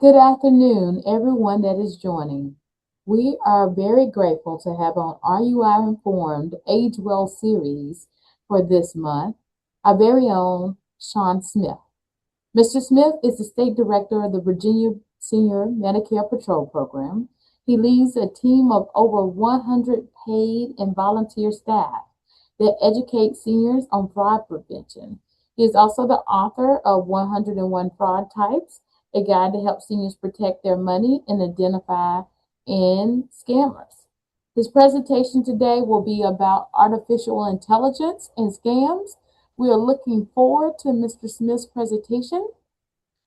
Good afternoon, everyone that is joining. We are very grateful to have on RUInformed Age Well series for this month, our very own Sean Smith. Mr. Smith is the state director of the Virginia Senior Medicare Patrol program. He leads a team of over 100 paid and volunteer staff that educate seniors on fraud prevention. He is also the author of 101 Fraud Types, a guide to help seniors protect their money and identify in scammers. His presentation today will be about artificial intelligence and scams. We are looking forward to Mr. Smith's presentation.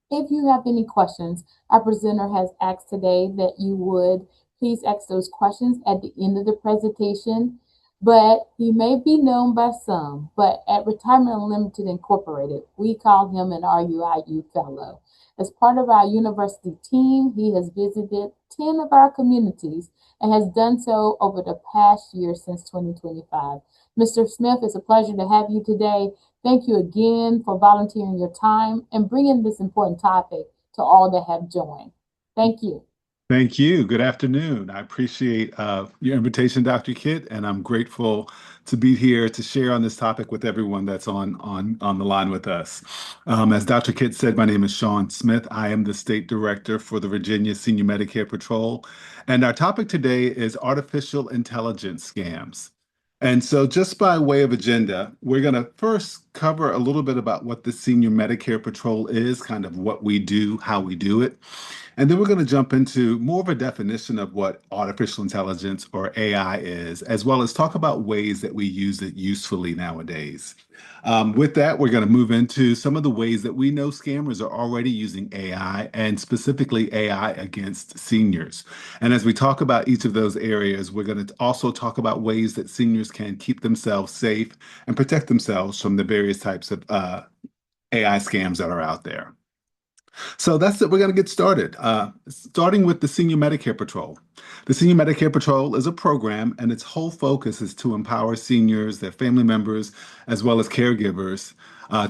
If you have any questions, our presenter has asked today that you would please ask those questions at the end of the presentation. But he may be known by some, but at Retirement Unlimited Incorporated, we call him an RUIU Fellow. As part of our university team, he has visited 10 of our communities and has done so over the past year since 2025. Mr. Smith, it's a pleasure to have you today. Thank you again for volunteering your time and bringing this important topic to all that have joined. Thank you. Thank you. Good afternoon. I appreciate your invitation, Dr. Kit, and I'm grateful to be here to share on this topic with everyone that's on the line with us. As Dr. Kit said, my name is Sean Smith. I am the state director for the Virginia Senior Medicare Patrol, and our topic today is artificial intelligence scams. And so, just by way of agenda, we're going to first cover a little bit about what the Senior Medicare Patrol is, kind of what we do, how we do it. And then we're going to jump into more of a definition of what artificial intelligence or AI is, as well as talk about ways that we use it usefully nowadays. With that, we're going to move into some of the ways that we know scammers are already using AI, and specifically AI against seniors. And as we talk about each of those areas, we're going to also talk about ways that seniors can keep themselves safe and protect themselves from the various types of AI scams that are out there. So that's it. We're going to get started. Starting with the Senior Medicare Patrol. The Senior Medicare Patrol is a program, and its whole focus is to empower seniors, their family members, as well as caregivers,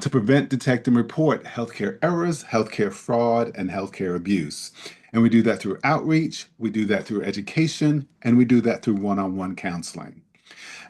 to prevent, detect, and report healthcare errors, healthcare fraud, and healthcare abuse. And we do that through outreach, we do that through education, and we do that through one-on-one counseling.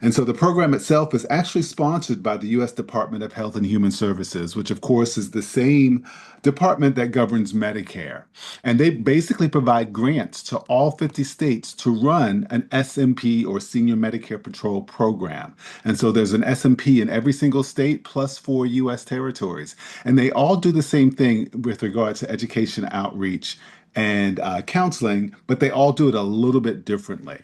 And so the program itself is actually sponsored by the U.S. Department of Health and Human Services, which of course is the same department that governs Medicare. And they basically provide grants to all 50 states to run an SMP or Senior Medicare Patrol program. And so there's an SMP in every single state plus 4 U.S. territories. And they all do the same thing with regard to education outreach and counseling, but they all do it a little bit differently.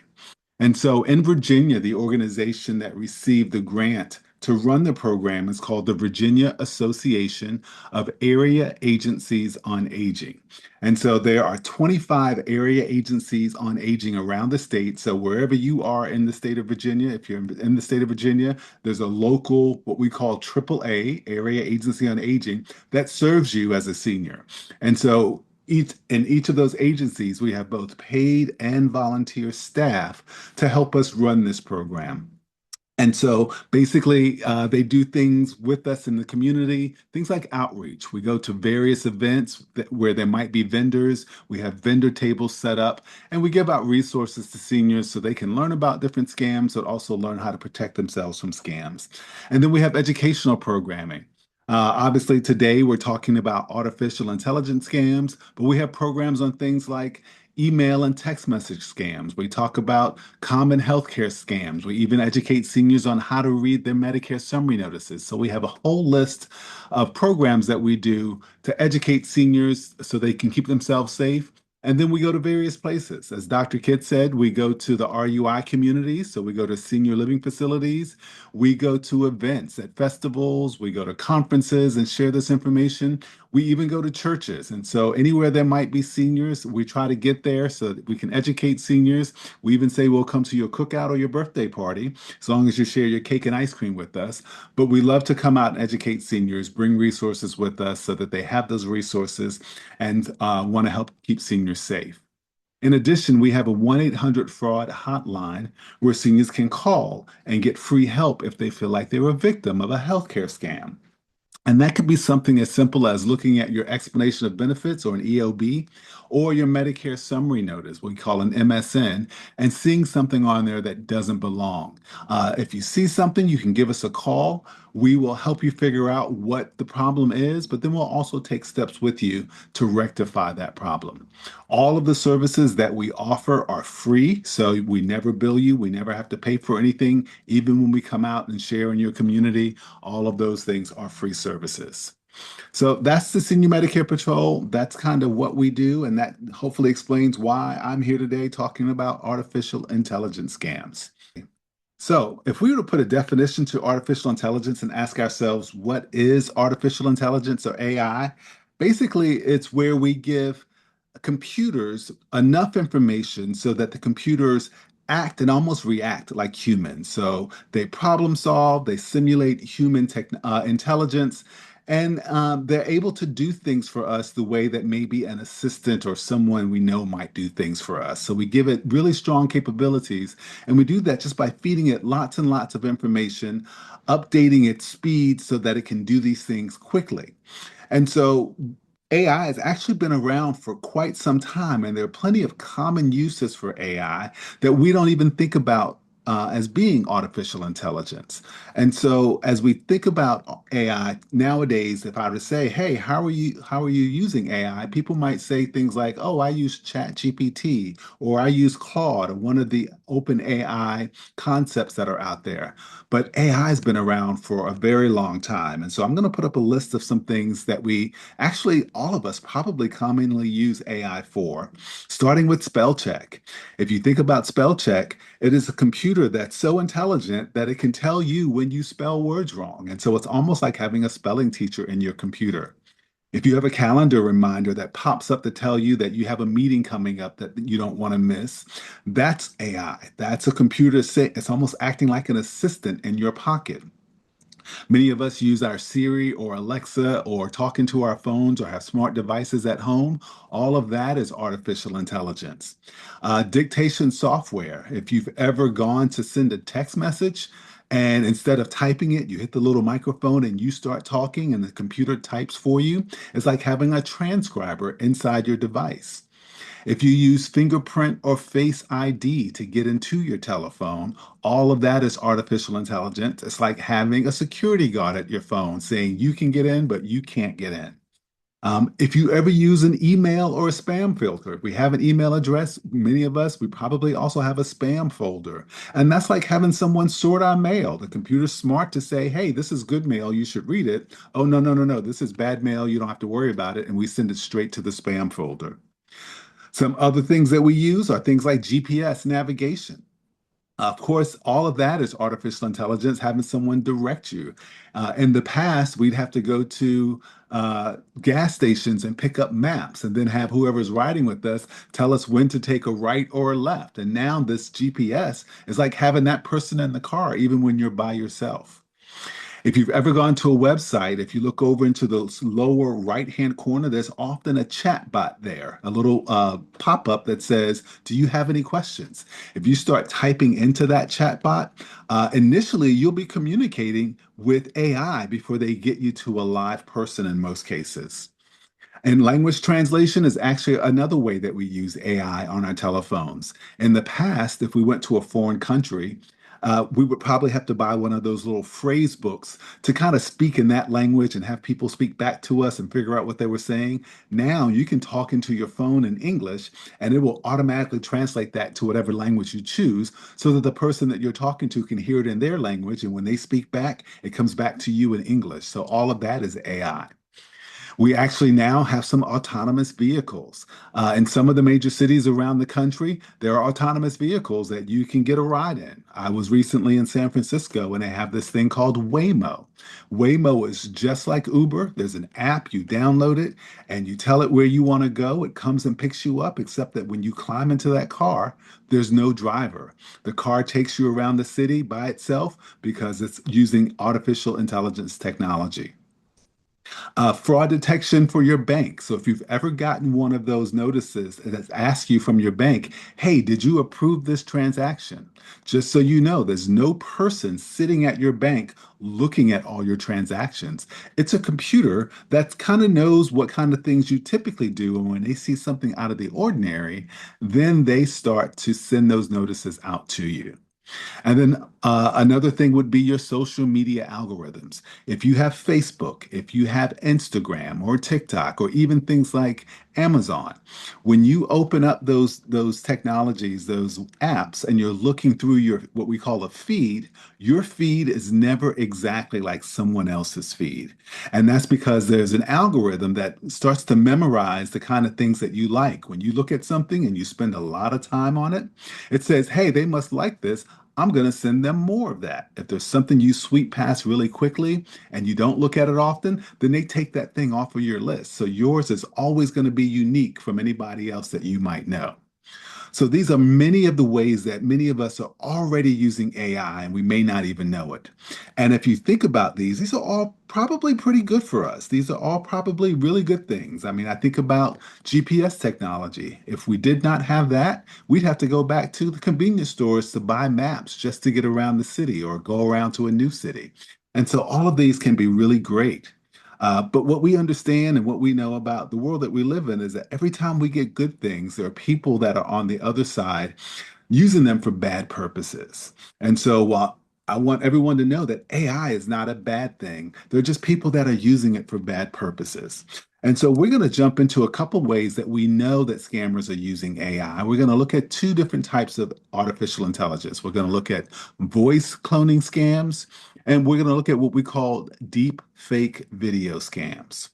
And so in Virginia, the organization that received the grant to run the program is called the Virginia Association of Area Agencies on Aging. And so there are 25 area agencies on aging around the state. So wherever you are in the state of Virginia, if you're in the state of Virginia, there's a local, what we call AAA, Area Agency on Aging, that serves you as a senior. And so in each of those agencies, we have both paid and volunteer staff to help us run this program. And so basically, they do things with us in the community, things like outreach. We go to various events where there might be vendors. We have vendor tables set up, and we give out resources to seniors so they can learn about different scams, but also learn how to protect themselves from scams. And then we have educational programming. Obviously, today we're talking about artificial intelligence scams, but we have programs on things like email and text message scams. We talk about common healthcare scams. We even educate seniors on how to read their Medicare summary notices. So we have a whole list of programs that we do to educate seniors so they can keep themselves safe. And then we go to various places. As Dr. Kidd said, we go to the RUI communities. So we go to senior living facilities. We go to events at festivals. We go to conferences and share this information. We even go to churches. And so anywhere there might be seniors, we try to get there so that we can educate seniors. We even say we'll come to your cookout or your birthday party, as long as you share your cake and ice cream with us. But we love to come out and educate seniors, bring resources with us so that they have those resources and want to help keep seniors safe. In addition, we have a 1-800-fraud hotline where seniors can call and get free help if they feel like they're a victim of a healthcare scam. And that could be something as simple as looking at your explanation of benefits or an EOB or your Medicare summary notice, what we call an MSN, and seeing something on there that doesn't belong. If you see something, you can give us a call. We will help you figure out what the problem is, but then we'll also take steps with you to rectify that problem. All of the services that we offer are free, so we never bill you. We never have to pay for anything, even when we come out and share in your community. All of those things are free services. So that's the Senior Medicare Patrol. That's kind of what we do, and that hopefully explains why I'm here today talking about artificial intelligence scams. So, if we were to put a definition to artificial intelligence and ask ourselves, what is artificial intelligence or AI? Basically, it's where we give computers enough information so that the computers act and almost react like humans. So they problem solve, they simulate human intelligence, and they're able to do things for us the way that maybe an assistant or someone we know might do things for us. So we give it really strong capabilities, and we do that just by feeding it lots and lots of information, updating its speed so that it can do these things quickly. And so AI has actually been around for quite some time, and there are plenty of common uses for AI that we don't even think about as being artificial intelligence. And so, as we think about AI nowadays, if I were to say, "Hey, how are you using AI?" People might say things like, "Oh, I use ChatGPT," or "I use Claude," or one of the open AI concepts that are out there. But AI has been around for a very long time, and so I'm going to put up a list of some things that we actually, all of us probably commonly use AI for, starting with spell check. If you think about spell check, it is a computer that's so intelligent that it can tell you when you spell words wrong. And so it's almost like having a spelling teacher in your computer. If you have a calendar reminder that pops up to tell you that you have a meeting coming up that you don't want to miss, that's AI. That's a computer say it's almost acting like an assistant in your pocket. Many of us use our Siri or Alexa or talk into our phones or have smart devices at home. All of that is artificial intelligence. Dictation software. If you've ever gone to send a text message and instead of typing it, you hit the little microphone and you start talking and the computer types for you, it's like having a transcriber inside your device. If you use fingerprint or face ID to get into your telephone, all of that is artificial intelligence. It's like having a security guard at your phone saying you can get in, but you can't get in. If you ever use an email or a spam filter, if we have an email address, many of us, we probably also have a spam folder. And that's like having someone sort our mail. The computer's smart to say, hey, this is good mail, you should read it. Oh, no, no, no, no, this is bad mail, you don't have to worry about it. And we send it straight to the spam folder. Some other things that we use are things like GPS navigation. Of course, all of that is artificial intelligence, having someone direct you. In the past, we'd have to go to gas stations and pick up maps and then have whoever's riding with us tell us when to take a right or a left. And now this GPS is like having that person in the car, even when you're by yourself. If you've ever gone to a website, if you look over into the lower right-hand corner, there's often a chat bot there, a little pop-up that says, "Do you have any questions?" If you start typing into that chat bot, initially you'll be communicating with AI before they get you to a live person in most cases. And language translation is actually another way that we use AI on our telephones. In the past, if we went to a foreign country, we would probably have to buy one of those little phrase books to kind of speak in that language and have people speak back to us and figure out what they were saying. Now you can talk into your phone in English and it will automatically translate that to whatever language you choose so that the person that you're talking to can hear it in their language. And when they speak back, it comes back to you in English. So all of that is AI. We actually now have some autonomous vehicles. In some of the major cities around the country, there are autonomous vehicles that you can get a ride in. I was recently in San Francisco and they have this thing called Waymo. Waymo is just like Uber. There's an app, you download it, and you tell it where you want to go. It comes and picks you up, except that when you climb into that car, there's no driver. The car takes you around the city by itself because it's using artificial intelligence technology. Fraud detection for your bank. So if you've ever gotten one of those notices that asks you from your bank, hey, did you approve this transaction? Just so you know, there's no person sitting at your bank looking at all your transactions. It's a computer that kind of knows what kind of things you typically do. And when they see something out of the ordinary, then they start to send those notices out to you. And then another thing would be your social media algorithms. If you have Facebook, if you have Instagram or TikTok, or even things like Amazon, when you open up those technologies, those apps, and you're looking through your what we call a feed, your feed is never exactly like someone else's feed. And that's because there's an algorithm that starts to memorize the kind of things that you like. When you look at something and you spend a lot of time on it, it says, hey, they must like this. I'm going to send them more of that. If there's something you sweep past really quickly and you don't look at it often, then they take that thing off of your list. So yours is always going to be unique from anybody else that you might know. So these are many of the ways that many of us are already using AI and we may not even know it. And if you think about these are all probably pretty good for us. These are all probably really good things. I mean, I think about GPS technology. If we did not have that, we'd have to go back to the convenience stores to buy maps just to get around the city or go around to a new city. And so all of these can be really great. But what we understand and what we know about the world that we live in is that every time we get good things, there are people that are on the other side using them for bad purposes. And so while I want everyone to know that AI is not a bad thing, they're just people that are using it for bad purposes. And so we're going to jump into a couple ways that we know that scammers are using AI. We're going to look at two different types of artificial intelligence. We're going to look at voice cloning scams, and we're going to look at what we call deep fake video scams.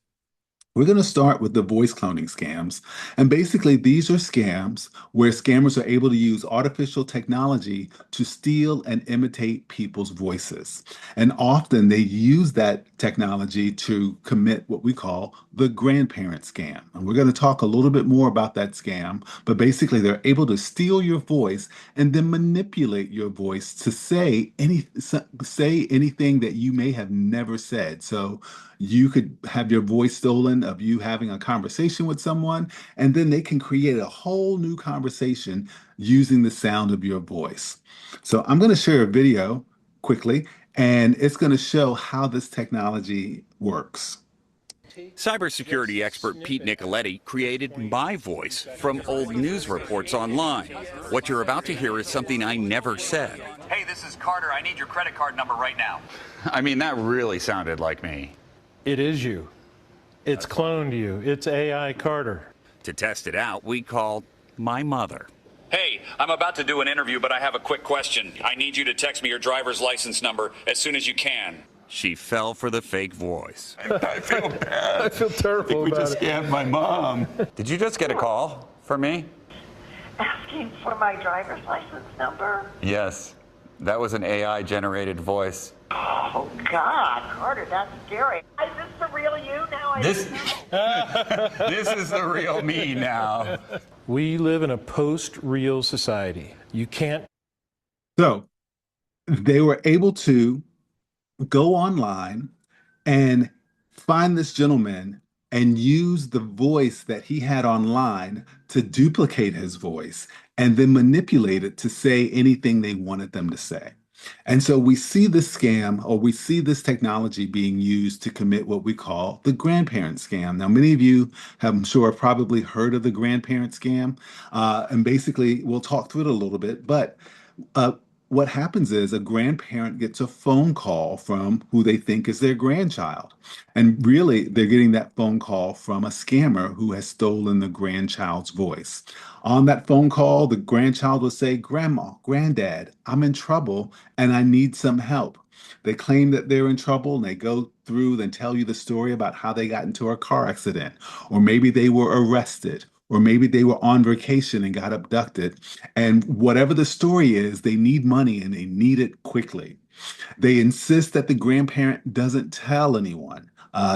We're going to start with the voice cloning scams. And basically, these are scams where scammers are able to use artificial technology to steal and imitate people's voices. And often they use that technology to commit what we call the grandparent scam. And we're going to talk a little bit more about that scam. But basically, they're able to steal your voice and then manipulate your voice to say anything that you may have never said. So you could have your voice stolen of you having a conversation with someone, and then they can create a whole new conversation using the sound of your voice. So I'm going to share a video quickly, and it's going to show how this technology works. Cybersecurity expert Pete Nicoletti created my voice from old news reports online. What you're about to hear is something I never said. Hey, this is Carter. I need your credit card number right now. I mean, that really sounded like me. It is you. It's cloned you. It's AI Carter. To test it out, we called my mother. Hey, I'm about to do an interview, but I have a quick question. I need you to text me your driver's license number as soon as you can. She fell for the fake voice. I feel bad. I feel terrible We about just it. scammed my mom. Did you just get a call from me? Asking for my driver's license number? Yes. That was an AI-generated voice. Oh, God, Carter, that's scary. Is this the real you now? This is the real me now. We live in a post-real society. You can't. So they were able to go online and find this gentleman and use the voice that he had online to duplicate his voice and then manipulate it to say anything they wanted them to say. And so we see this scam, or we see this technology being used to commit what we call the grandparent scam. Now, many of you have, I'm sure, probably heard of the grandparent scam. And basically, we'll talk through it a little bit. But uh, what happens is a grandparent gets a phone call from who they think is their grandchild. And really, they're getting that phone call from a scammer who has stolen the grandchild's voice. On that phone call, the grandchild will say, Grandma, Granddad, I'm in trouble and I need some help. They claim that they're in trouble and they go through and tell you the story about how they got into a car accident, or maybe they were arrested, or maybe they were on vacation and got abducted. And whatever the story is, they need money and they need it quickly. They insist that the grandparent doesn't tell anyone.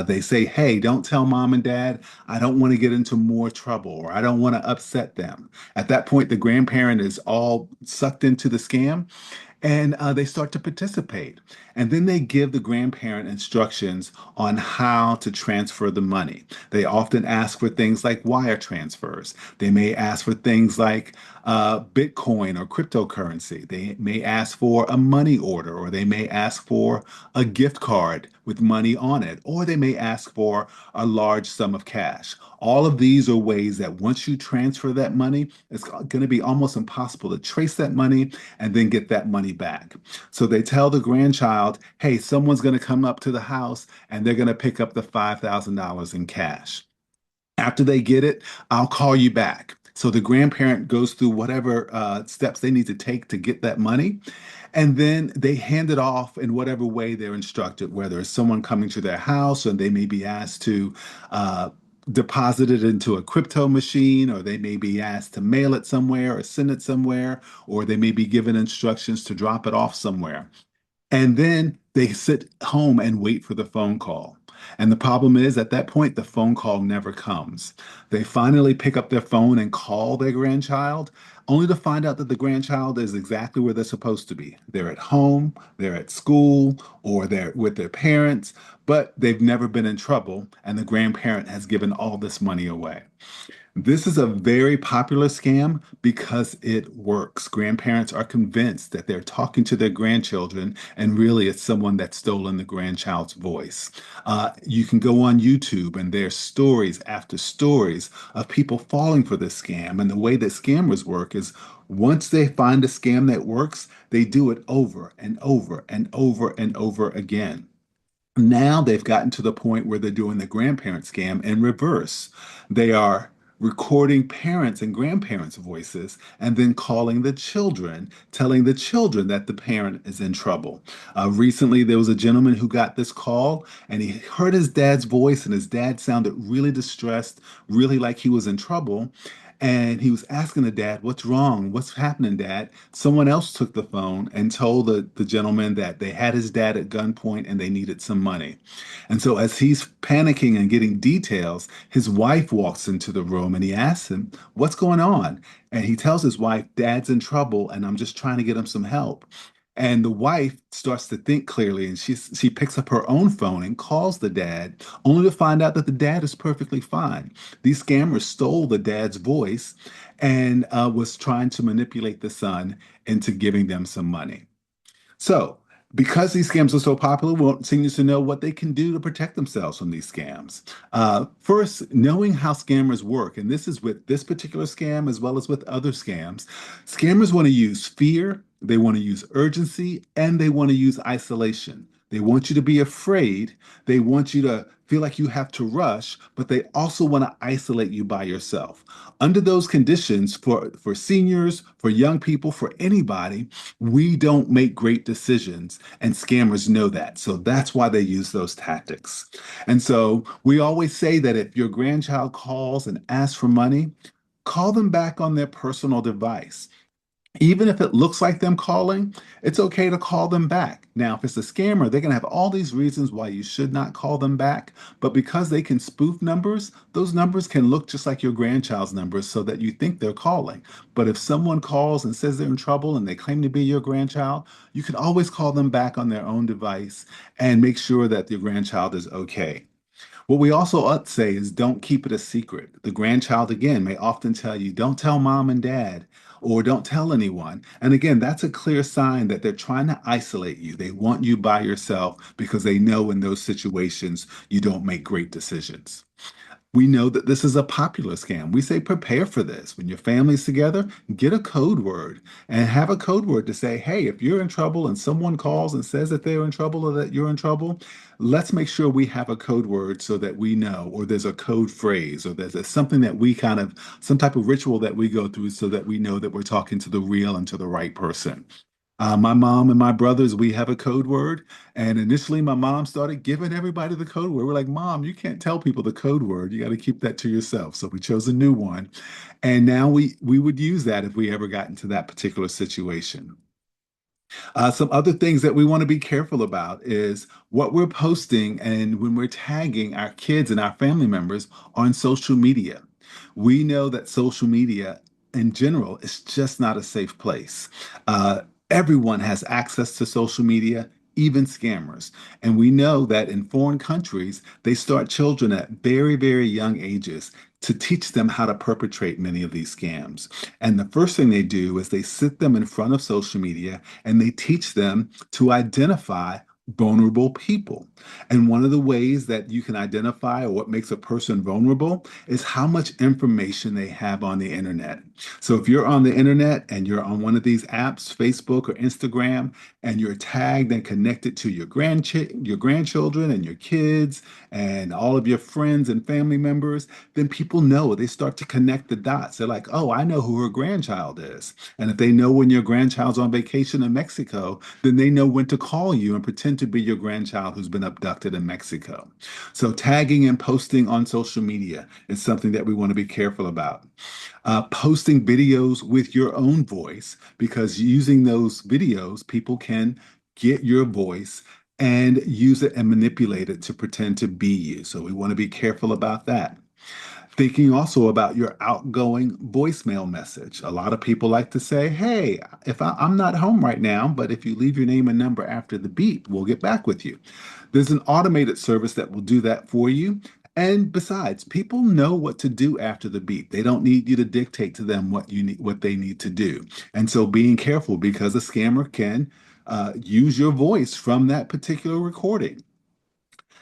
They say, hey, don't tell mom and dad. I don't want to get into more trouble, or I don't want to upset them. At that point, the grandparent is all sucked into the scam and they start to participate. And then they give the grandparent instructions on how to transfer the money. They often ask for things like wire transfers. They may ask for things like Bitcoin or cryptocurrency. They may ask for a money order, or they may ask for a gift card with money on it, or they may ask for a large sum of cash. All of these are ways that once you transfer that money, it's going to be almost impossible to trace that money and then get that money back. So they tell the grandchild, hey, someone's going to come up to the house and they're going to pick up the $5,000 in cash. After they get it, I'll call you back. So the grandparent goes through whatever steps they need to take to get that money. And then they hand it off in whatever way they're instructed, whether it's someone coming to their house and they may be asked to deposit it into a crypto machine, or they may be asked to mail it somewhere or send it somewhere, or they may be given instructions to drop it off somewhere. And then they sit home and wait for the phone call. And the problem is, at that point, the phone call never comes. They finally pick up their phone and call their grandchild, only to find out that the grandchild is exactly where they're supposed to be. They're at home, they're at school, or they're with their parents, but they've never been in trouble, and the grandparent has given all this money away. This is a very popular scam because it works. Grandparents are convinced that they're talking to their grandchildren, and really it's someone that's stolen the grandchild's voice. You can go on YouTube, and there's stories after stories of people falling for this scam. And the way that scammers work is once they find a scam that works, they do it over and over and over and over again. Now they've gotten to the point where they're doing the grandparent scam in reverse. They are recording parents and grandparents' voices and then calling the children, telling the children that the parent is in trouble. Recently, there was a gentleman who got this call and he heard his dad's voice, and his dad sounded really distressed, really like he was in trouble. And he was asking the dad, what's wrong? What's happening, dad? Someone else took the phone and told the gentleman that they had his dad at gunpoint and they needed some money. And so, as he's panicking and getting details, his wife walks into the room and he asks him, what's going on? And he tells his wife, dad's in trouble and I'm just trying to get him some help. And the wife starts to think clearly, and she picks up her own phone and calls the dad, only to find out that the dad is perfectly fine. These scammers stole the dad's voice and was trying to manipulate the son into giving them some money. So, because these scams are so popular, we want seniors to know what they can do to protect themselves from these scams. First, knowing how scammers work, and this is with this particular scam as well as with other scams. Scammers want to use fear, they want to use urgency, and they want to use isolation. They want you to be afraid. They want you to feel like you have to rush, but they also want to isolate you by yourself. Under those conditions, for seniors, for young people, for anybody, we don't make great decisions, and scammers know that. So that's why they use those tactics. And so we always say that if your grandchild calls and asks for money, call them back on their personal device. Even if it looks like them calling, it's okay to call them back. Now, if it's a scammer, they're going to have all these reasons why you should not call them back. But because they can spoof numbers, those numbers can look just like your grandchild's numbers so that you think they're calling. But if someone calls and says they're in trouble and they claim to be your grandchild, you can always call them back on their own device and make sure that your grandchild is okay. What we also ought to say is don't keep it a secret. The grandchild, again, may often tell you, don't tell mom and dad, or don't tell anyone. And again, that's a clear sign that they're trying to isolate you. They want you by yourself because they know in those situations you don't make great decisions. We know that this is a popular scam. We say prepare for this. When your family's together, get a code word and have a code word to say, hey, if you're in trouble and someone calls and says that they're in trouble or that you're in trouble, let's make sure we have a code word so that we know, or there's a code phrase, or there's something that we kind of, some type of ritual that we go through so that we know that we're talking to the real and to the right person. My mom and my brothers, we have a code word. And initially, my mom started giving everybody the code word. We're like, Mom, you can't tell people the code word. You got to keep that to yourself. So we chose a new one. And now we would use that if we ever got into that particular situation. Some other things that we want to be careful about is what we're posting and when we're tagging our kids and our family members on social media. We know that social media in general is just not a safe place. Everyone has access to social media, even scammers. And we know that in foreign countries, they start children at very, very young ages to teach them how to perpetrate many of these scams. And the first thing they do is they sit them in front of social media and they teach them to identify vulnerable people. And one of the ways that you can identify or what makes a person vulnerable is how much information they have on the internet. So if you're on the internet and you're on one of these apps, Facebook or Instagram, and you're tagged and connected to your grandchildren and your kids and all of your friends and family members, then people know. They start to connect the dots. They're like, oh, I know who her grandchild is. And if they know when your grandchild's on vacation in Mexico, then they know when to call you and pretend to be your grandchild who's been abducted in Mexico. So tagging and posting on social media is something that we want to be careful about. Posting videos with your own voice, because using those videos, people can get your voice and use it and manipulate it to pretend to be you. So we want to be careful about that. Thinking also about your outgoing voicemail message. A lot of people like to say, hey, if I'm not home right now, but if you leave your name and number after the beep, we'll get back with you. There's an automated service that will do that for you. And besides, people know what to do after the beep. They don't need you to dictate to them what they need to do. And so being careful, because a scammer can use your voice from that particular recording.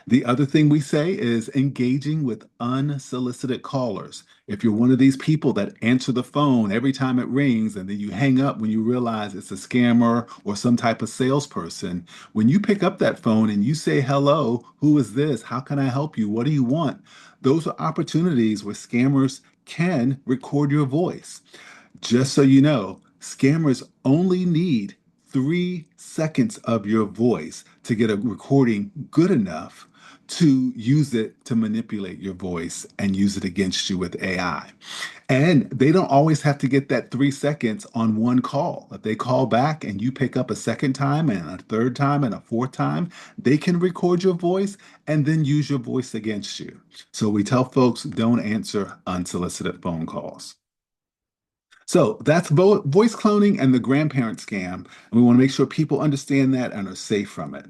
The other thing we say is engaging with unsolicited callers. If you're one of these people that answer the phone every time it rings and then you hang up when you realize it's a scammer or some type of salesperson, when you pick up that phone and you say, hello, who is this? How can I help you? What do you want? Those are opportunities where scammers can record your voice. Just so you know, scammers only need 3 seconds of your voice to get a recording good enough to use it to manipulate your voice and use it against you with AI. And they don't always have to get that 3 seconds on one call. If they call back and you pick up a second time and a third time and a fourth time, they can record your voice and then use your voice against you. So we tell folks, don't answer unsolicited phone calls. So that's voice cloning and the grandparent scam. And we want to make sure people understand that and are safe from it.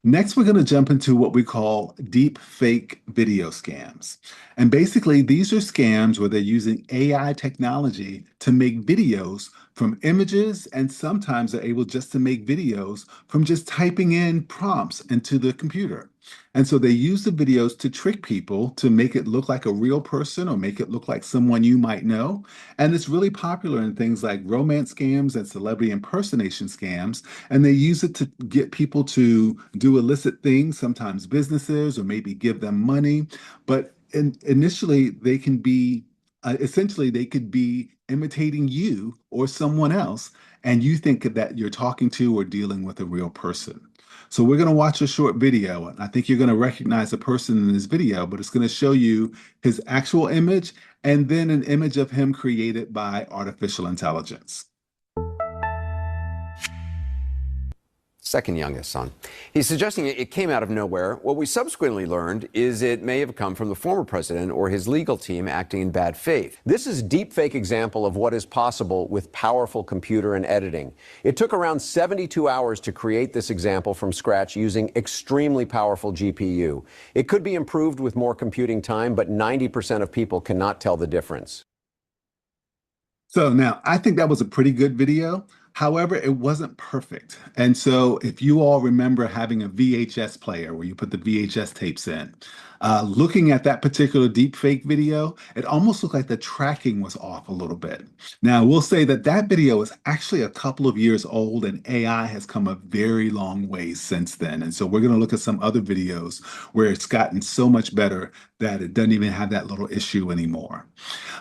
Next, we're going to jump into what we call deep fake video scams. And basically, these are scams where they're using AI technology to make videos from images, and sometimes they're able just to make videos from just typing in prompts into the computer. And so they use the videos to trick people to make it look like a real person or make it look like someone you might know. And it's really popular in things like romance scams and celebrity impersonation scams. And they use it to get people to do illicit things, sometimes businesses, or maybe give them money. But initially, they can be essentially, they could be imitating you or someone else, and you think that you're talking to or dealing with a real person. So we're going to watch a short video, and I think you're going to recognize the person in this video, but it's going to show you his actual image and then an image of him created by artificial intelligence. Second youngest son. He's suggesting it came out of nowhere. What we subsequently learned is it may have come from the former president or his legal team acting in bad faith. This is a deepfake example of what is possible with powerful computer and editing. It took around 72 hours to create this example from scratch using extremely powerful GPU. It could be improved with more computing time, but 90% of people cannot tell the difference. So now I think that was a pretty good video. However, it wasn't perfect. And so if you all remember having a VHS player where you put the VHS tapes in, looking at that particular deepfake video, it almost looked like the tracking was off a little bit. Now, we'll say that that video is actually a couple of years old and AI has come a very long way since then. And so we're going to look at some other videos where it's gotten so much better that it doesn't even have that little issue anymore.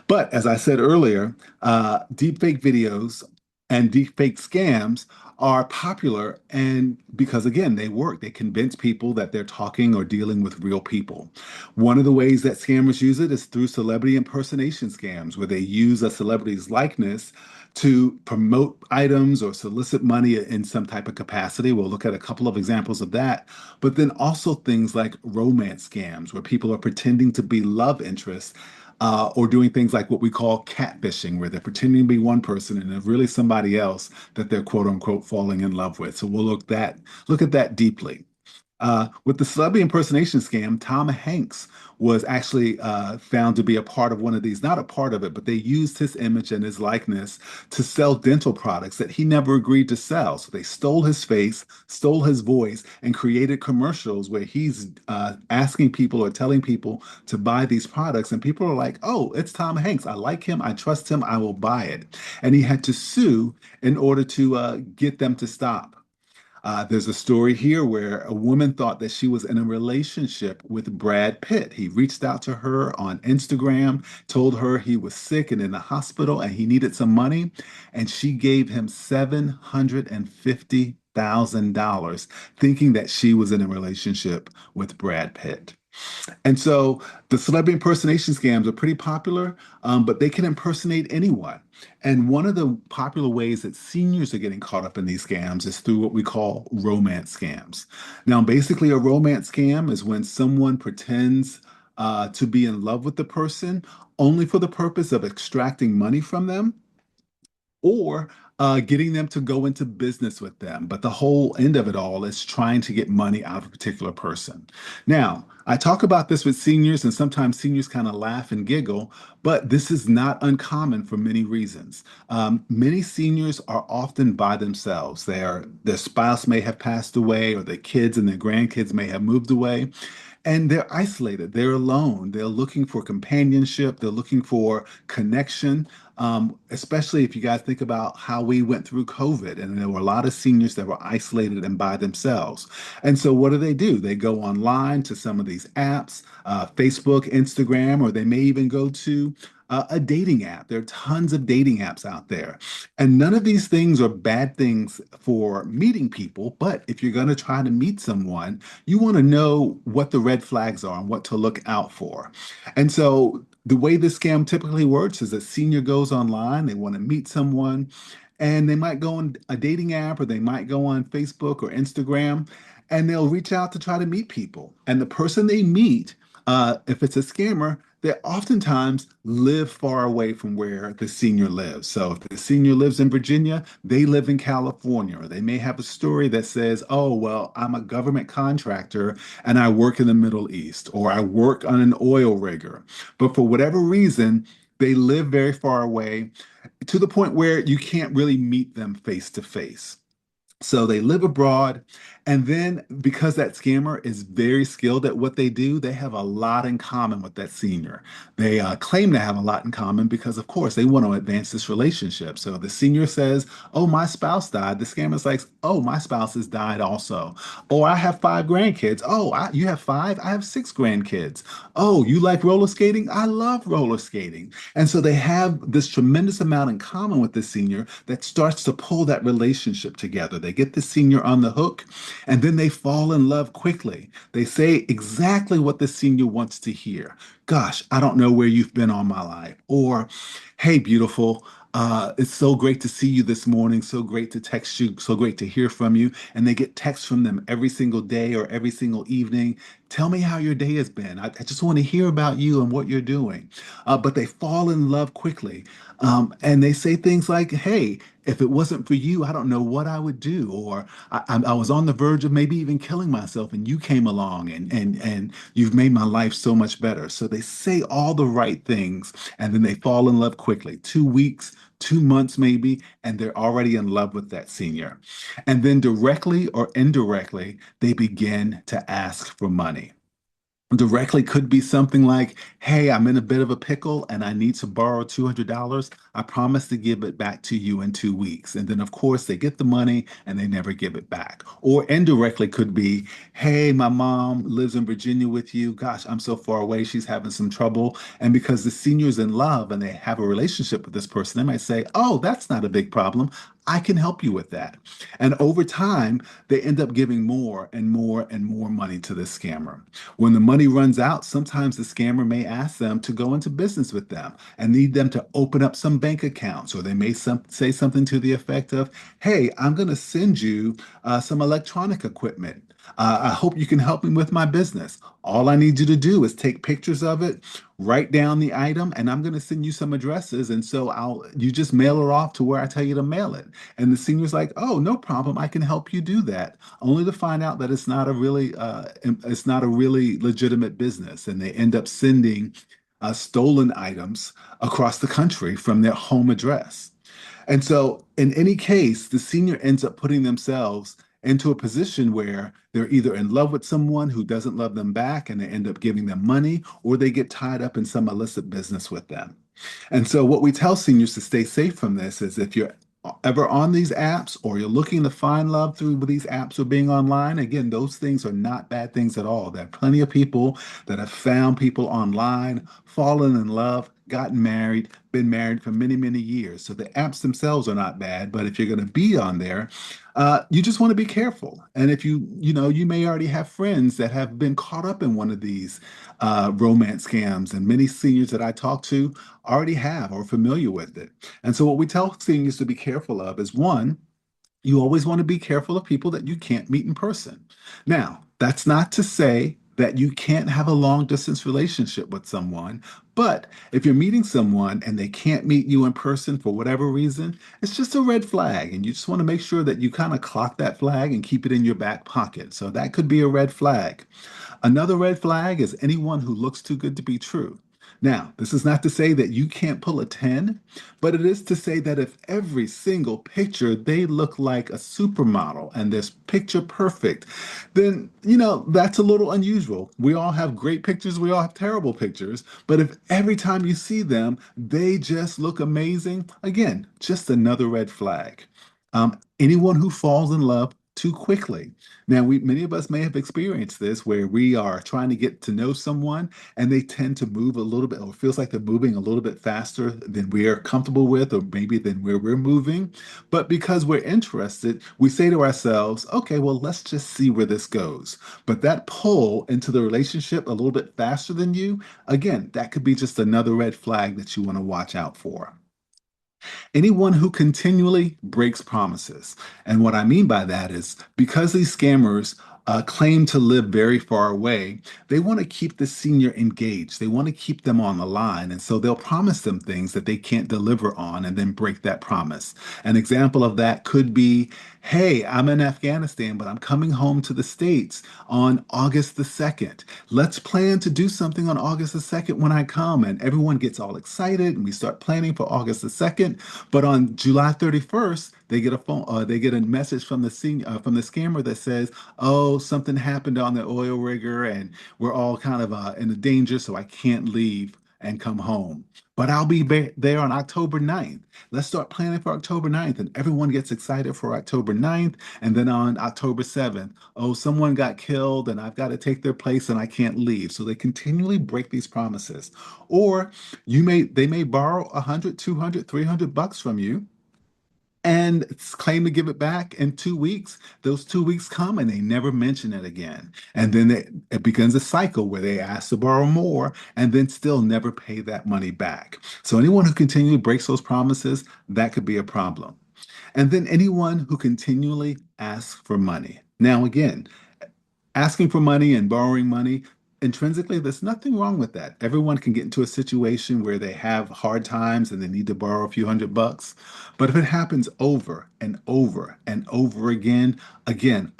But as I said earlier, deepfake videos and deepfake scams are popular, and because again, they work. They convince people that they're talking or dealing with real people. One of the ways that scammers use it is through celebrity impersonation scams, where they use a celebrity's likeness to promote items or solicit money in some type of capacity. We'll look at a couple of examples of that. But then also things like romance scams, where people are pretending to be love interests or doing things like what we call catfishing, where they're pretending to be one person and they're really somebody else that they're quote unquote falling in love with. So we'll look at that deeply. With the celebrity impersonation scam, Tom Hanks was actually found to be a part of one of these, not a part of it, but they used his image and his likeness to sell dental products that he never agreed to sell. So they stole his face, stole his voice, and created commercials where he's asking people or telling people to buy these products. And people are like, oh, it's Tom Hanks. I like him. I trust him. I will buy it. And he had to sue in order to get them to stop. There's a story here where a woman thought that she was in a relationship with Brad Pitt. He reached out to her on Instagram, told her he was sick and in the hospital and he needed some money, and she gave him $750,000, thinking that she was in a relationship with Brad Pitt. And so the celebrity impersonation scams are pretty popular, but they can impersonate anyone. And one of the popular ways that seniors are getting caught up in these scams is through what we call romance scams. Now, basically, a romance scam is when someone pretends to be in love with the person only for the purpose of extracting money from them or getting them to go into business with them. But the whole end of it all is trying to get money out of a particular person. Now, I talk about this with seniors, and sometimes seniors kind of laugh and giggle, but this is not uncommon for many reasons. Many seniors are often by themselves. Their spouse may have passed away, or their kids and their grandkids may have moved away. And they're isolated, they're alone, they're looking for companionship, they're looking for connection. Especially if you guys think about how we went through COVID, and there were a lot of seniors that were isolated and by themselves. And so, what do? They go online to some of these apps, Facebook, Instagram, or they may even go to a dating app. There are tons of dating apps out there. And none of these things are bad things for meeting people. But if you're going to try to meet someone, you want to know what the red flags are and what to look out for. And so the way this scam typically works is a senior goes online, they want to meet someone, and they might go on a dating app or they might go on Facebook or Instagram, and they'll reach out to try to meet people. And the person they meet, if it's a scammer, they oftentimes live far away from where the senior lives. So if the senior lives in Virginia, they live in California, or they may have a story that says, oh, well, I'm a government contractor and I work in the Middle East, or I work on an oil rigger. But for whatever reason, they live very far away to the point where you can't really meet them face to face. So they live abroad. And then because that scammer is very skilled at what they do, they have a lot in common with that senior. They claim to have a lot in common because, of course, they want to advance this relationship. So the senior says, oh, my spouse died. The scammer's like, oh, my spouse has died also. Or I have 5 grandkids. Oh, you have 5? I have 6 grandkids. Oh, you like roller skating? I love roller skating. And so they have this tremendous amount in common with the senior that starts to pull that relationship together. They get the senior on the hook, and then they fall in love quickly. They say exactly what the senior wants to hear. Gosh, I don't know where you've been all my life. Or, hey, beautiful, it's so great to see you this morning. So great to text you. So great to hear from you. And they get texts from them every single day or every single evening. Tell me how your day has been. I just want to hear about you and what you're doing. But they fall in love quickly. And they say things like, hey, if it wasn't for you, I don't know what I would do. Or I was on the verge of maybe even killing myself, and you came along and you've made my life so much better. So they say all the right things, and then they fall in love quickly. 2 weeks, 2 months maybe, and they're already in love with that senior. And then directly or indirectly, they begin to ask for money. Directly could be something like, hey, I'm in a bit of a pickle and I need to borrow $200. I promise to give it back to you in 2 weeks. And then, of course, they get the money and they never give it back. Or indirectly could be, hey, my mom lives in Virginia with you. Gosh, I'm so far away. She's having some trouble. And because the senior's in love and they have a relationship with this person, they might say, oh, that's not a big problem. I can help you with that. And over time, they end up giving more and more and more money to this scammer. When the money runs out, sometimes the scammer may ask them to go into business with them and need them to open up some bank accounts, or they may say something to the effect of, hey, I'm going to send you some electronic equipment. I hope you can help me with my business. All I need you to do is take pictures of it, write down the item, and I'm going to send you some addresses. And so you just mail her off to where I tell you to mail it. And the senior's like, oh, no problem. I can help you do that. Only to find out that it's not a really legitimate business. And they end up sending stolen items across the country from their home address. And so, in any case, the senior ends up putting themselves into a position where they're either in love with someone who doesn't love them back and they end up giving them money, or they get tied up in some illicit business with them. And so, what we tell seniors to stay safe from this is if you're ever on these apps or you're looking to find love through these apps or being online, again, those things are not bad things at all. There are plenty of people that have found people online, fallen in love, gotten married, been married for many, many years. So the apps themselves are not bad, but if you're going to be on there, you just want to be careful. And if you may already have friends that have been caught up in one of these romance scams, and many seniors that I talk to already have or are familiar with it. And so what we tell seniors to be careful of is one, you always want to be careful of people that you can't meet in person. Now, that's not to say that you can't have a long distance relationship with someone, but if you're meeting someone and they can't meet you in person for whatever reason, it's just a red flag. And you just want to make sure that you kind of clock that flag and keep it in your back pocket. So that could be a red flag. Another red flag is anyone who looks too good to be true. Now, this is not to say that you can't pull a 10, but it is to say that if every single picture they look like a supermodel and they're picture perfect, then, that's a little unusual. We all have great pictures, we all have terrible pictures, but if every time you see them, they just look amazing, again, just another red flag. Anyone who falls in love too quickly. Now, many of us may have experienced this where we are trying to get to know someone and they tend to move a little bit, or it feels like they're moving a little bit faster than we are comfortable with, or maybe than where we're moving. But because we're interested, we say to ourselves, okay, well, let's just see where this goes. But that pull into the relationship a little bit faster than you, again, that could be just another red flag that you want to watch out for. Anyone who continually breaks promises. And what I mean by that is because these scammers claim to live very far away, they want to keep the senior engaged. They want to keep them on the line. And so they'll promise them things that they can't deliver on and then break that promise. An example of that could be, hey, I'm in Afghanistan, but I'm coming home to the States on August the 2nd. Let's plan to do something on August the 2nd when I come. And everyone gets all excited and we start planning for August the 2nd. But on July 31st, they get a message from from the scammer that says, "Oh, something happened on the oil rigger, and we're all kind of in a danger, so I can't leave and come home. But I'll be there on October 9th. Let's start planning for October 9th." And everyone gets excited for October 9th. And then on October 7th, oh, someone got killed and I've got to take their place and I can't leave. So they continually break these promises. Or they may borrow 100, 200, 300 bucks from you and claim to give it back in 2 weeks. Those 2 weeks come and they never mention it again. And then it begins a cycle where they ask to borrow more and then still never pay that money back. So anyone who continually breaks those promises, that could be a problem. And then anyone who continually asks for money. Now, again, asking for money and borrowing money, intrinsically, there's nothing wrong with that. Everyone can get into a situation where they have hard times and they need to borrow a few hundred bucks. But if it happens over and over and over again,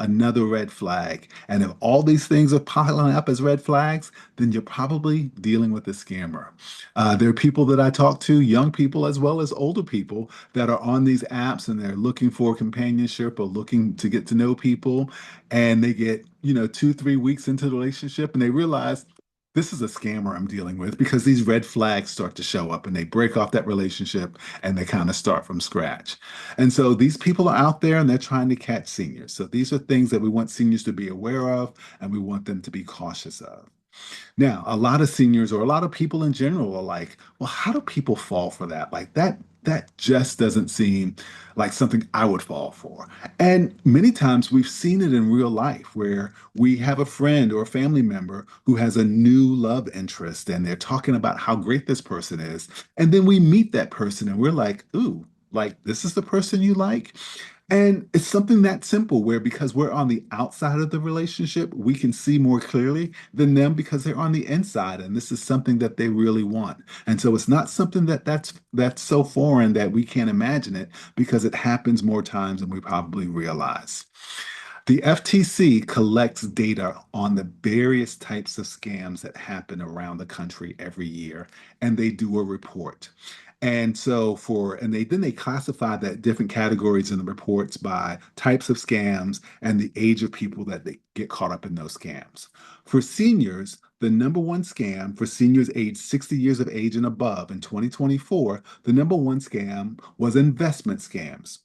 another red flag. And if all these things are piling up as red flags, then you're probably dealing with a scammer. There are people that I talk to, young people as well as older people, that are on these apps and they're looking for companionship or looking to get to know people. And they get, 2, 3 weeks into the relationship and they realize this is a scammer I'm dealing with because these red flags start to show up and they break off that relationship and they kind of start from scratch. And so these people are out there and they're trying to catch seniors. So these are things that we want seniors to be aware of and we want them to be cautious of. Now, a lot of seniors or a lot of people in general are like, well, how do people fall for that? Like that just doesn't seem like something I would fall for. And many times we've seen it in real life where we have a friend or a family member who has a new love interest and they're talking about how great this person is. And then we meet that person and we're like, ooh, like this is the person you like? And it's something that simple where because we're on the outside of the relationship, we can see more clearly than them because they're on the inside. And this is something that they really want. And so it's not something that's so foreign that we can't imagine it because it happens more times than we probably realize. The FTC collects data on the various types of scams that happen around the country every year, and they do a report. And so and they classify that different categories in the reports by types of scams and the age of people that they get caught up in those scams. For seniors, the number one scam for seniors aged 60 years of age and above in 2024, the number one scam was investment scams.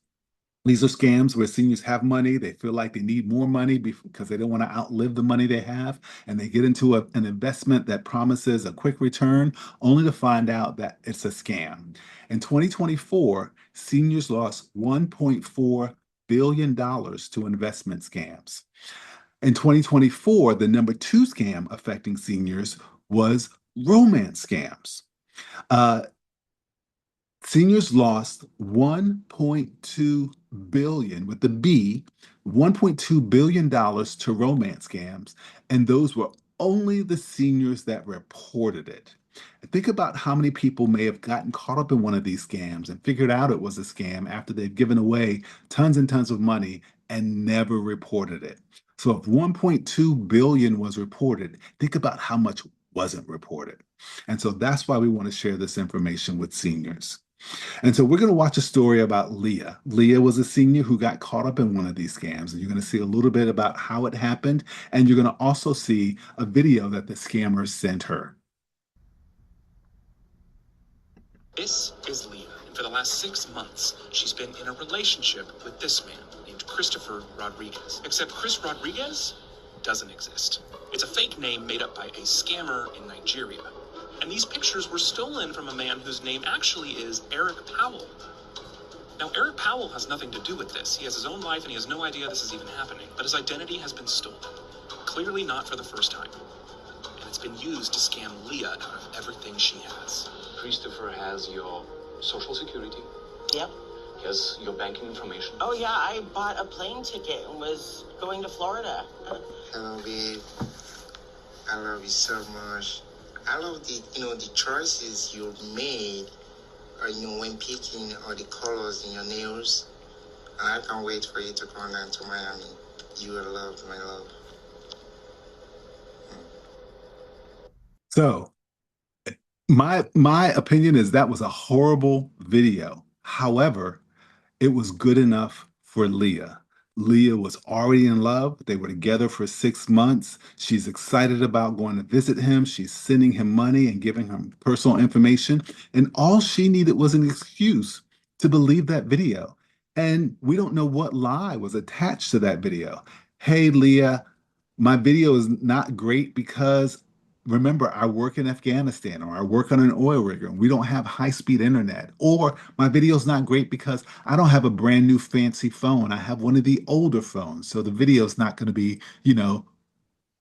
These are scams where seniors have money, they feel like they need more money because they don't want to outlive the money they have, and they get into an investment that promises a quick return, only to find out that it's a scam. In 2024, seniors lost $1.4 billion to investment scams. In 2024, the number two scam affecting seniors was romance scams. Uh, Seniors lost 1.2 billion with the B, $1.2 billion to romance scams, and those were only the seniors that reported it. Think about how many people may have gotten caught up in one of these scams and figured out it was a scam after they've given away tons and tons of money and never reported it. So if 1.2 billion was reported, think about how much wasn't reported. And so that's why we want to share this information with seniors. And so we're going to watch a story about Leah. Leah was a senior who got caught up in one of these scams. And you're going to see a little bit about how it happened. And you're going to also see a video that the scammers sent her. This is Leah. And for the last 6 months, she's been in a relationship with this man named Christopher Rodriguez. Except Chris Rodriguez doesn't exist. It's a fake name made up by a scammer in Nigeria. And these pictures were stolen from a man whose name actually is Eric Powell. Now, Eric Powell has nothing to do with this. He has his own life and he has no idea this is even happening. But his identity has been stolen. Clearly not for the first time. And it's been used to scam Leah out of everything she has. Christopher has your social security. Yep. He has your banking information. Oh, yeah, I bought a plane ticket and was going to Florida. Hello, babe. I love you so much. I love the choices you made, when picking all the colors in your nails. And I can't wait for you to come down to Miami. You are loved, my love. So my opinion is that was a horrible video. However, it was good enough for Leah. Leah was already in love. They were together for 6 months. She's excited about going to visit him. She's sending him money and giving him personal information. And all she needed was an excuse to believe that video. And we don't know what lie was attached to that video. Hey, Leah, my video is not great because remember, I work in Afghanistan or I work on an oil rig and we don't have high-speed internet. Or my video's not great because I don't have a brand new fancy phone. I have one of the older phones. So the video's not going to be,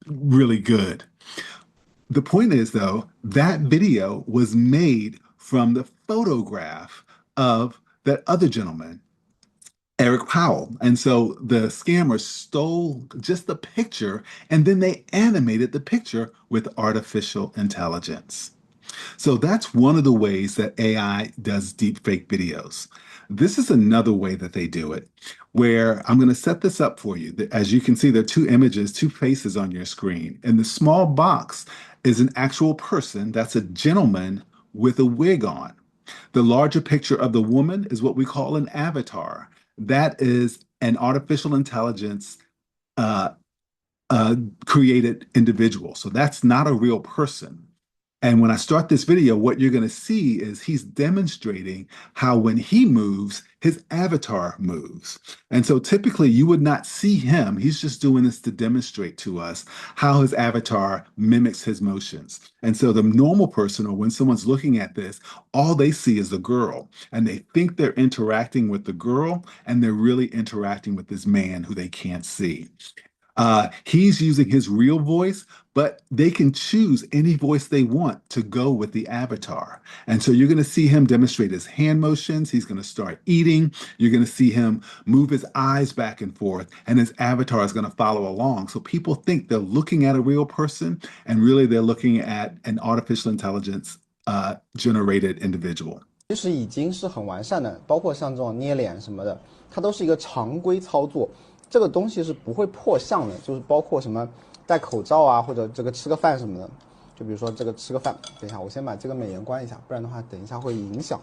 really good. The point is, though, that video was made from the photograph of that other gentleman, Eric Powell. And so the scammers stole just the picture and then they animated the picture with artificial intelligence. So that's one of the ways that AI does deepfake videos. This is another way that they do it, where I'm going to set this up for you. As you can see, there are two images, two faces on your screen. And the small box is an actual person. That's a gentleman with a wig on. The larger picture of the woman is what we call an avatar. That is an artificial intelligence created individual. So that's not a real person. And when I start this video, what you're going to see is he's demonstrating how when he moves, his avatar moves. And so typically you would not see him. He's just doing this to demonstrate to us how his avatar mimics his motions. And so the normal person, or when someone's looking at this, all they see is the girl. And they think they're interacting with the girl, and they're really interacting with this man who they can't see. He's using his real voice, but they can choose any voice they want to go with the avatar. And so you're going to see him demonstrate his hand motions. He's going to start eating. You're going to see him move his eyes back and forth, and his avatar is going to follow along. So people think they're looking at a real person, and really they're looking at an artificial intelligence generated individual. 其实已经是很完善的，包括像这种捏脸什么的，它都是一个常规操作。这个东西是不会破相的，就是包括什么戴口罩啊，或者这个吃个饭什么的。就比如说这个吃个饭，等一下我先把这个美颜关一下，不然的话等一下会影响。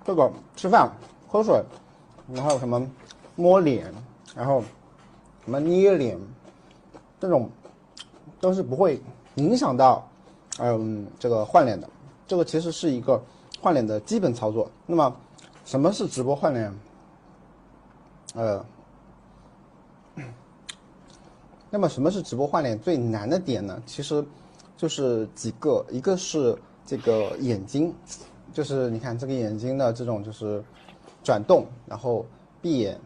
这个吃饭、喝水，然后什么摸脸，然后什么捏脸，这种都是不会影响到这个换脸的。这个其实是一个换脸的基本操作。那么什么是直播换脸？那么什么是直播换脸最难的点呢？其实就是几个，一个是这个眼睛，就是你看这个眼睛的这种就是转动，然后闭眼，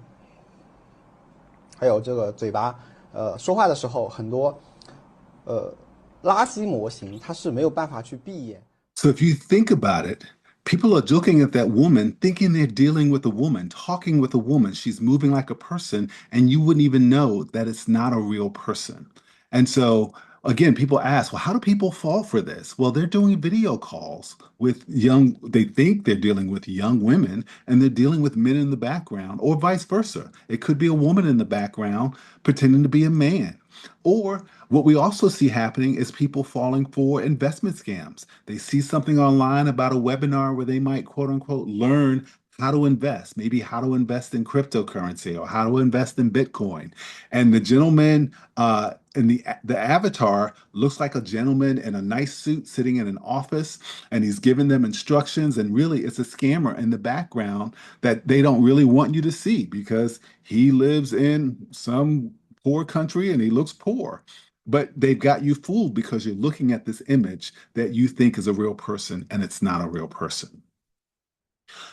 还有这个嘴巴，说话的时候很多垃圾模型它是没有办法去闭眼。So if you think about it, people are looking at that woman, thinking they're dealing with a woman, talking with a woman. She's moving like a person, and you wouldn't even know that it's not a real person. And so, again, people ask, well, how do people fall for this? Well, they're doing video calls with they think they're dealing with young women, and they're dealing with men in the background, or vice versa. It could be a woman in the background pretending to be a man. Or what we also see happening is people falling for investment scams. They see something online about a webinar where they might, quote unquote, learn how to invest, maybe how to invest in cryptocurrency or how to invest in Bitcoin. And the gentleman in the avatar looks like a gentleman in a nice suit sitting in an office, and he's giving them instructions. And really, it's a scammer in the background that they don't really want you to see because he lives in some poor country and he looks poor. But they've got you fooled because you're looking at this image that you think is a real person, and it's not a real person.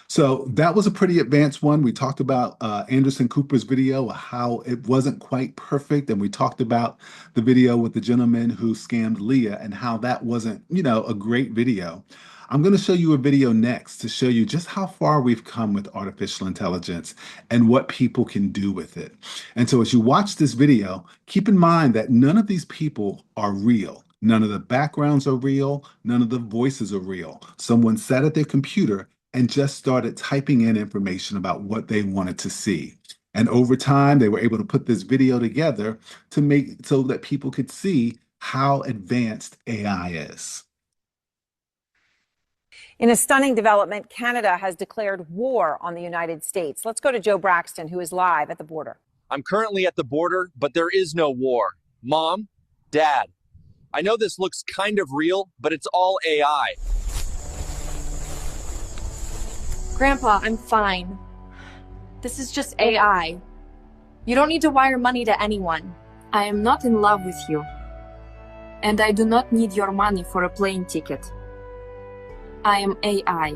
So that was a pretty advanced one. We talked about Anderson Cooper's video, how it wasn't quite perfect. And we talked about the video with the gentleman who scammed Leah and how that wasn't, a great video. I'm going to show you a video next to show you just how far we've come with artificial intelligence and what people can do with it. And so as you watch this video, keep in mind that none of these people are real. None of the backgrounds are real. None of the voices are real. Someone sat at their computer and just started typing in information about what they wanted to see. And over time, they were able to put this video together to make so that people could see how advanced AI is. In a stunning development, Canada has declared war on the United States. Let's go to Joe Braxton, who is live at the border. I'm currently at the border, but there is no war. Mom, Dad, I know this looks kind of real, but it's all AI. Grandpa, I'm fine. This is just AI. You don't need to wire money to anyone. I am not in love with you. And I do not need your money for a plane ticket. I am AI.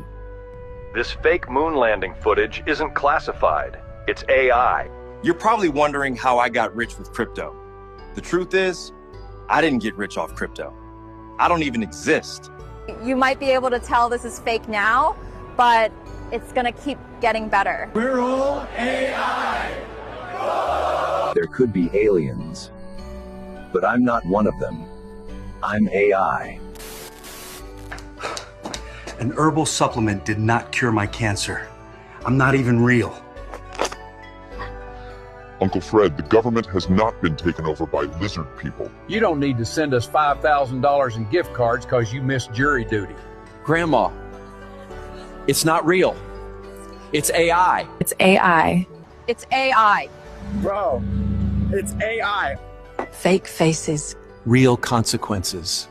This fake moon landing footage isn't classified. It's AI. You're probably wondering how I got rich with crypto. The truth is, I didn't get rich off crypto. I don't even exist. You might be able to tell this is fake now, but it's gonna keep getting better. We're all AI. There could be aliens, but I'm not one of them. I'm AI. An herbal supplement did not cure my cancer. I'm not even real. Uncle Fred, the government has not been taken over by lizard people. You don't need to send us $5,000 in gift cards because you missed jury duty. Grandma, it's not real. It's AI. It's AI. It's AI. Bro, it's AI. Fake faces. Real consequences.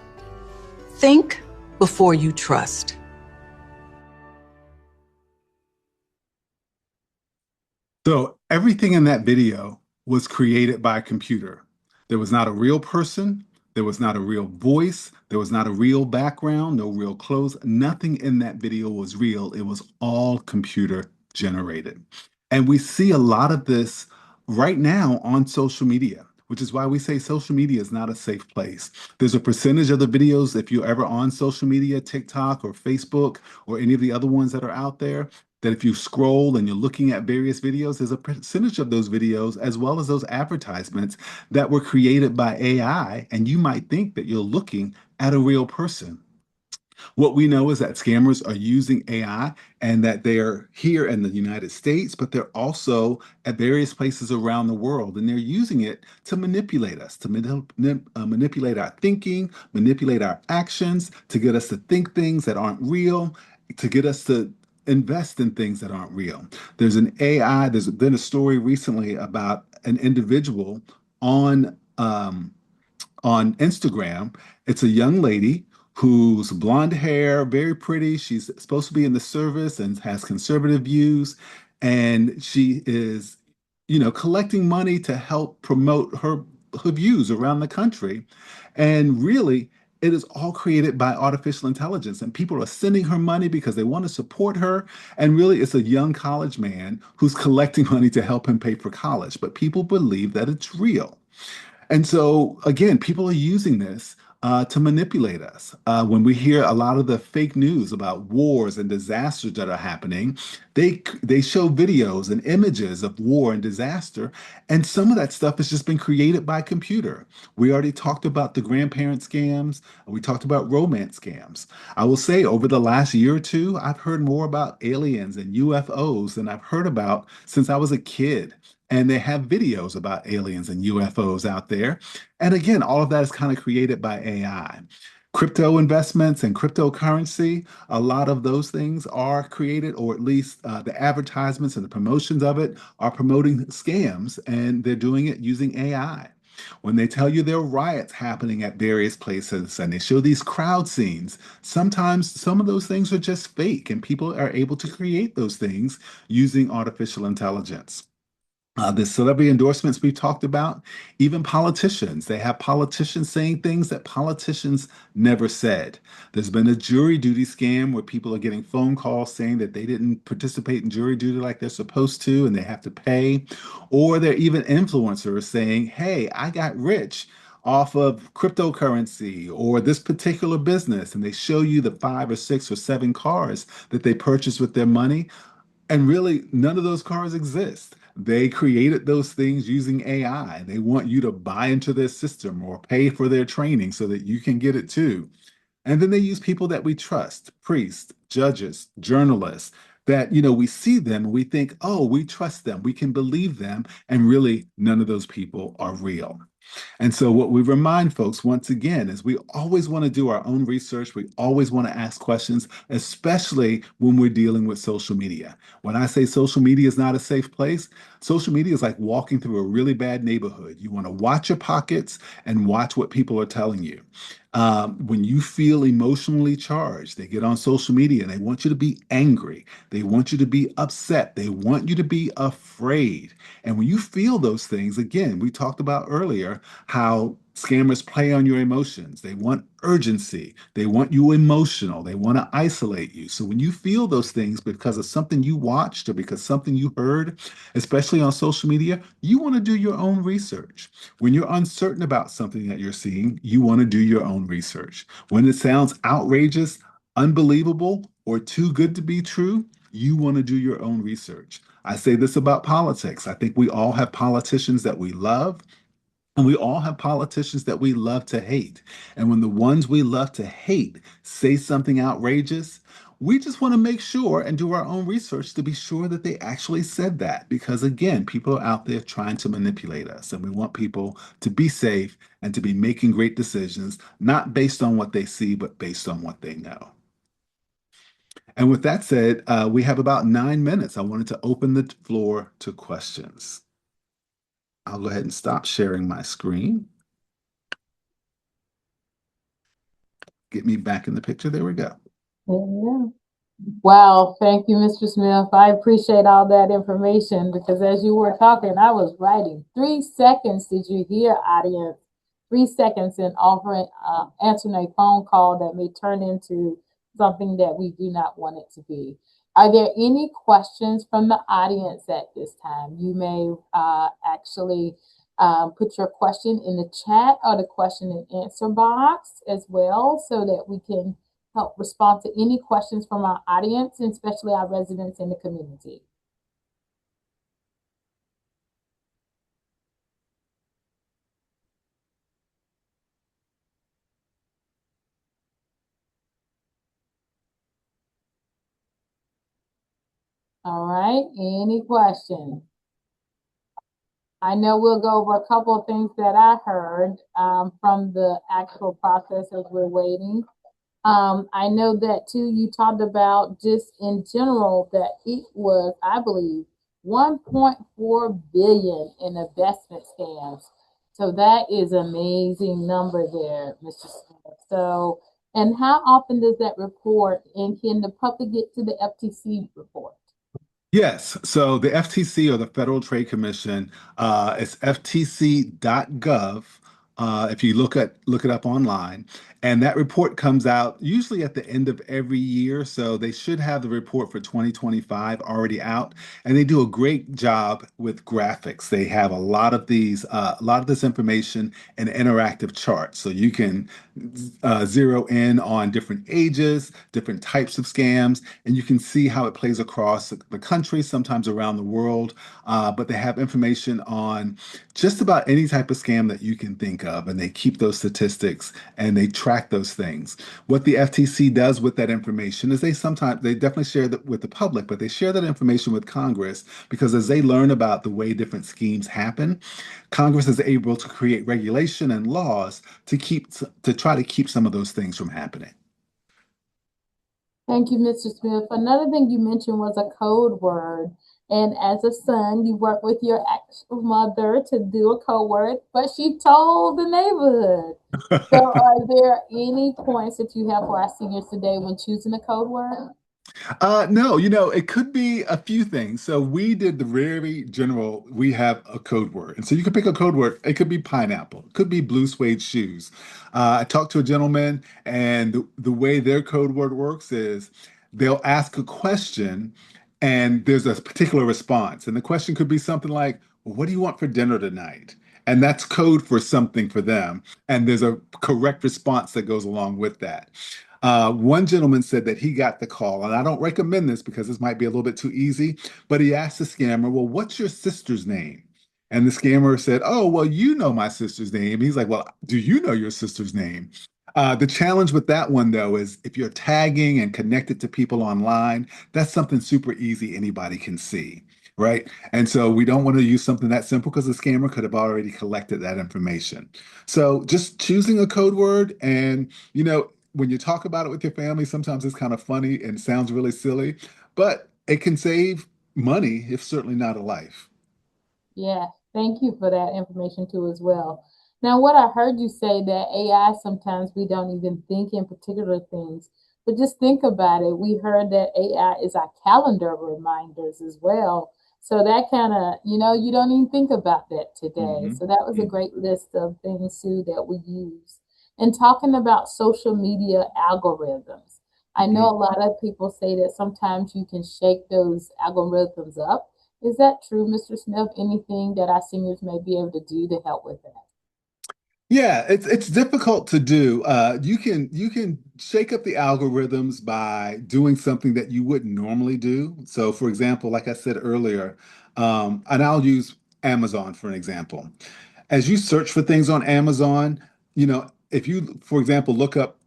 Think before you trust. So everything in that video was created by a computer. There was not a real person. There was not a real voice. There was not a real background, no real clothes. Nothing in that video was real. It was all computer generated. And we see a lot of this right now on social media, which is why we say social media is not a safe place. There's a percentage of the videos, if you're ever on social media, TikTok or Facebook or any of the other ones that are out there, that if you scroll and you're looking at various videos, there's a percentage of those videos, as well as those advertisements, that were created by AI. And you might think that you're looking at a real person. What we know is that scammers are using AI and that they're here in the United States, but they're also at various places around the world. And they're using it to manipulate us, to manipulate our thinking, manipulate our actions, to get us to think things that aren't real, to get us to invest in things that aren't real. There's been a story recently about an individual on on Instagram. It's a young lady who's blonde hair, very pretty. She's supposed to be in the service and has conservative views. And she is, collecting money to help promote her views around the country. And really, it is all created by artificial intelligence. And people are sending her money because they want to support her. And really, it's a young college man who's collecting money to help him pay for college. But people believe that it's real. And so, again, people are using this to manipulate us. When we hear a lot of the fake news about wars and disasters that are happening, they show videos and images of war and disaster, and some of that stuff has just been created by computer. We already talked about the grandparent scams. We talked about romance scams. I will say, over the last year or two, I've heard more about aliens and UFOs than I've heard about since I was a kid. And they have videos about aliens and UFOs out there. And again, all of that is kind of created by AI. Crypto investments and cryptocurrency, a lot of those things are created, or at least the advertisements and the promotions of it are promoting scams, and they're doing it using AI. When they tell you there are riots happening at various places and they show these crowd scenes, sometimes some of those things are just fake, and people are able to create those things using artificial intelligence. The celebrity endorsements we talked about, even politicians, they have politicians saying things that politicians never said. There's been a jury duty scam where people are getting phone calls saying that they didn't participate in jury duty like they're supposed to and they have to pay. Or they're even influencers saying, hey, I got rich off of cryptocurrency or this particular business. And they show you the 5 or 6 or 7 cars that they purchased with their money. And really, none of those cars exist. They created those things using AI. They want you to buy into their system or pay for their training so that you can get it too. And then they use people that we trust, priests, judges, journalists, that, we see them and we think, oh, we trust them, we can believe them. And really, none of those people are real. And so, what we remind folks once again is we always want to do our own research. We always want to ask questions, especially when we're dealing with social media. When I say social media is not a safe place, social media is like walking through a really bad neighborhood. You want to watch your pockets and watch what people are telling you. When you feel emotionally charged, they get on social media and they want you to be angry. They want you to be upset. They want you to be afraid. And when you feel those things, again, we talked about earlier how scammers play on your emotions. They want urgency. They want you emotional. They want to isolate you. So when you feel those things because of something you watched or because something you heard, especially on social media, you want to do your own research. When you're uncertain about something that you're seeing, you want to do your own research. When it sounds outrageous, unbelievable, or too good to be true, you want to do your own research. I say this about politics. I think we all have politicians that we love, and we all have politicians that we love to hate. And when the ones we love to hate say something outrageous, we just want to make sure and do our own research to be sure that they actually said that. Because again, people are out there trying to manipulate us, and we want people to be safe and to be making great decisions, not based on what they see, but based on what they know. And with that said, we have about 9 minutes. I wanted to open the floor to questions. I'll go ahead and stop sharing my screen. Get me back in the picture. There we go. Yeah. Wow. Thank you, Mr. Smith. I appreciate all that information because as you were talking, I was writing. 3 seconds did you hear, audience? 3 seconds in offering, answering a phone call that may turn into something that we do not want it to be. Are there any questions from the audience at this time? You may actually put your question in the chat or the question and answer box as well, so that we can help respond to any questions from our audience, and especially our residents in the community. All right, any questions? I know we'll go over a couple of things that I heard from the actual process as we're waiting. I know that too, you talked about just in general that it was, I believe, 1.4 billion in investment scams. So that is an amazing number there, Mr. Smith. So, and how often does that report, and can the public get to the FTC report? Yes. So the FTC, or the Federal Trade Commission, it's ftc.gov. If you look it up online, and that report comes out usually at the end of every year. So they should have the report for 2025 already out, and they do a great job with graphics. They have a lot of this information in interactive charts, so you can zero in on different ages, different types of scams, and you can see how it plays across the country, sometimes around the world. But they have information on just about any type of scam that you can think of, and they keep those statistics and they track those things. What the FTC does with that information is they definitely share that with the public, but they share that information with Congress, because as they learn about the way different schemes happen, Congress is able to create regulation and laws to try to keep some of those things from happening. Thank you, Mr. Smith. Another thing you mentioned was a code word. And as a son, you work with your actual mother to do a code word, but she told the neighborhood. So are there any points that you have for our seniors today when choosing a code word? No, it could be a few things. So we did the very general, we have a code word. And so you could pick a code word. It could be pineapple, it could be blue suede shoes. I talked to a gentleman, and the way their code word works is they'll ask a question and there's a particular response. And the question could be something like, well, what do you want for dinner tonight? And that's code for something for them. And there's a correct response that goes along with that. One gentleman said that he got the call, and I don't recommend this because this might be a little bit too easy, but he asked the scammer, well, what's your sister's name? And the scammer said, oh, well, you know my sister's name. He's like, well, do you know your sister's name? The challenge with that one, though, is if you're tagging and connected to people online, that's something super easy anybody can see, right? And so we don't want to use something that simple, because the scammer could have already collected that information. So just choosing a code word, and, when you talk about it with your family, sometimes it's kind of funny and sounds really silly, but it can save money, if certainly not a life. Yeah, thank you for that information too as well. Now, what I heard you say that AI, sometimes we don't even think in particular things, but just think about it. We heard that AI is our calendar reminders as well. So that kind of, you don't even think about that today. So that was a great list of things too that we use. And talking about social media algorithms, I know a lot of people say that sometimes you can shake those algorithms up. Is that true, Mr. Smith? Anything that our seniors may be able to do to help with that? Yeah, it's difficult to do. You can shake up the algorithms by doing something that you wouldn't normally do. So, for example, like I said earlier, and I'll use Amazon for an example. As you search for things on Amazon, if you, for example, look up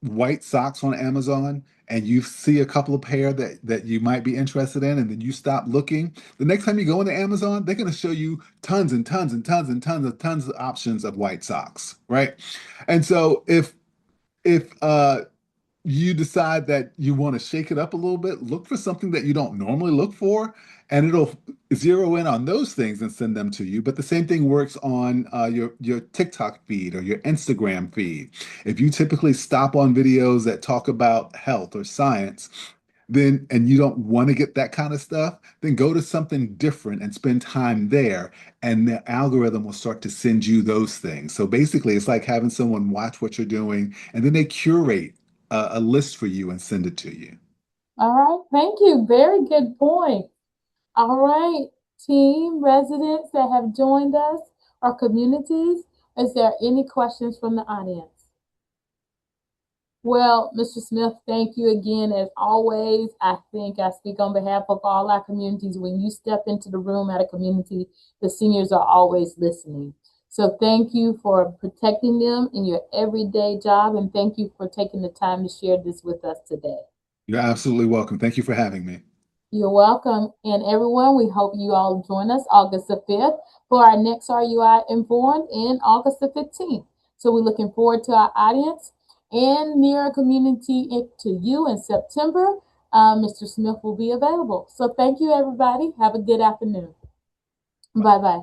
white socks on Amazon, and you see a couple of pair that you might be interested in, and then you stop looking, the next time you go into Amazon, they're going to show you tons and tons and tons and tons of options of white socks, right? And so if you decide that you want to shake it up a little bit, look for something that you don't normally look for, and it'll zero in on those things and send them to you. But the same thing works on your TikTok feed or your Instagram feed. If you typically stop on videos that talk about health or science, then and you don't want to get that kind of stuff, then go to something different and spend time there, and the algorithm will start to send you those things. So basically, it's like having someone watch what you're doing, and then they curate a list for you and send it to you. All right, thank you. Very good point. All right, team residents that have joined us, our communities, is there any questions from the audience? Well, Mr. Smith, thank you again. As always, I think I speak on behalf of all our communities. When you step into the room at a community, the seniors are always listening. So thank you for protecting them in your everyday job, and thank you for taking the time to share this with us today. You're absolutely welcome. Thank you for having me. You're welcome. And everyone, we hope you all join us August the 5th for our next RUInformed in August the 15th. So we're looking forward to our audience and near community to you in September. Mr. Smith will be available. So thank you, everybody. Have a good afternoon. Bye-bye.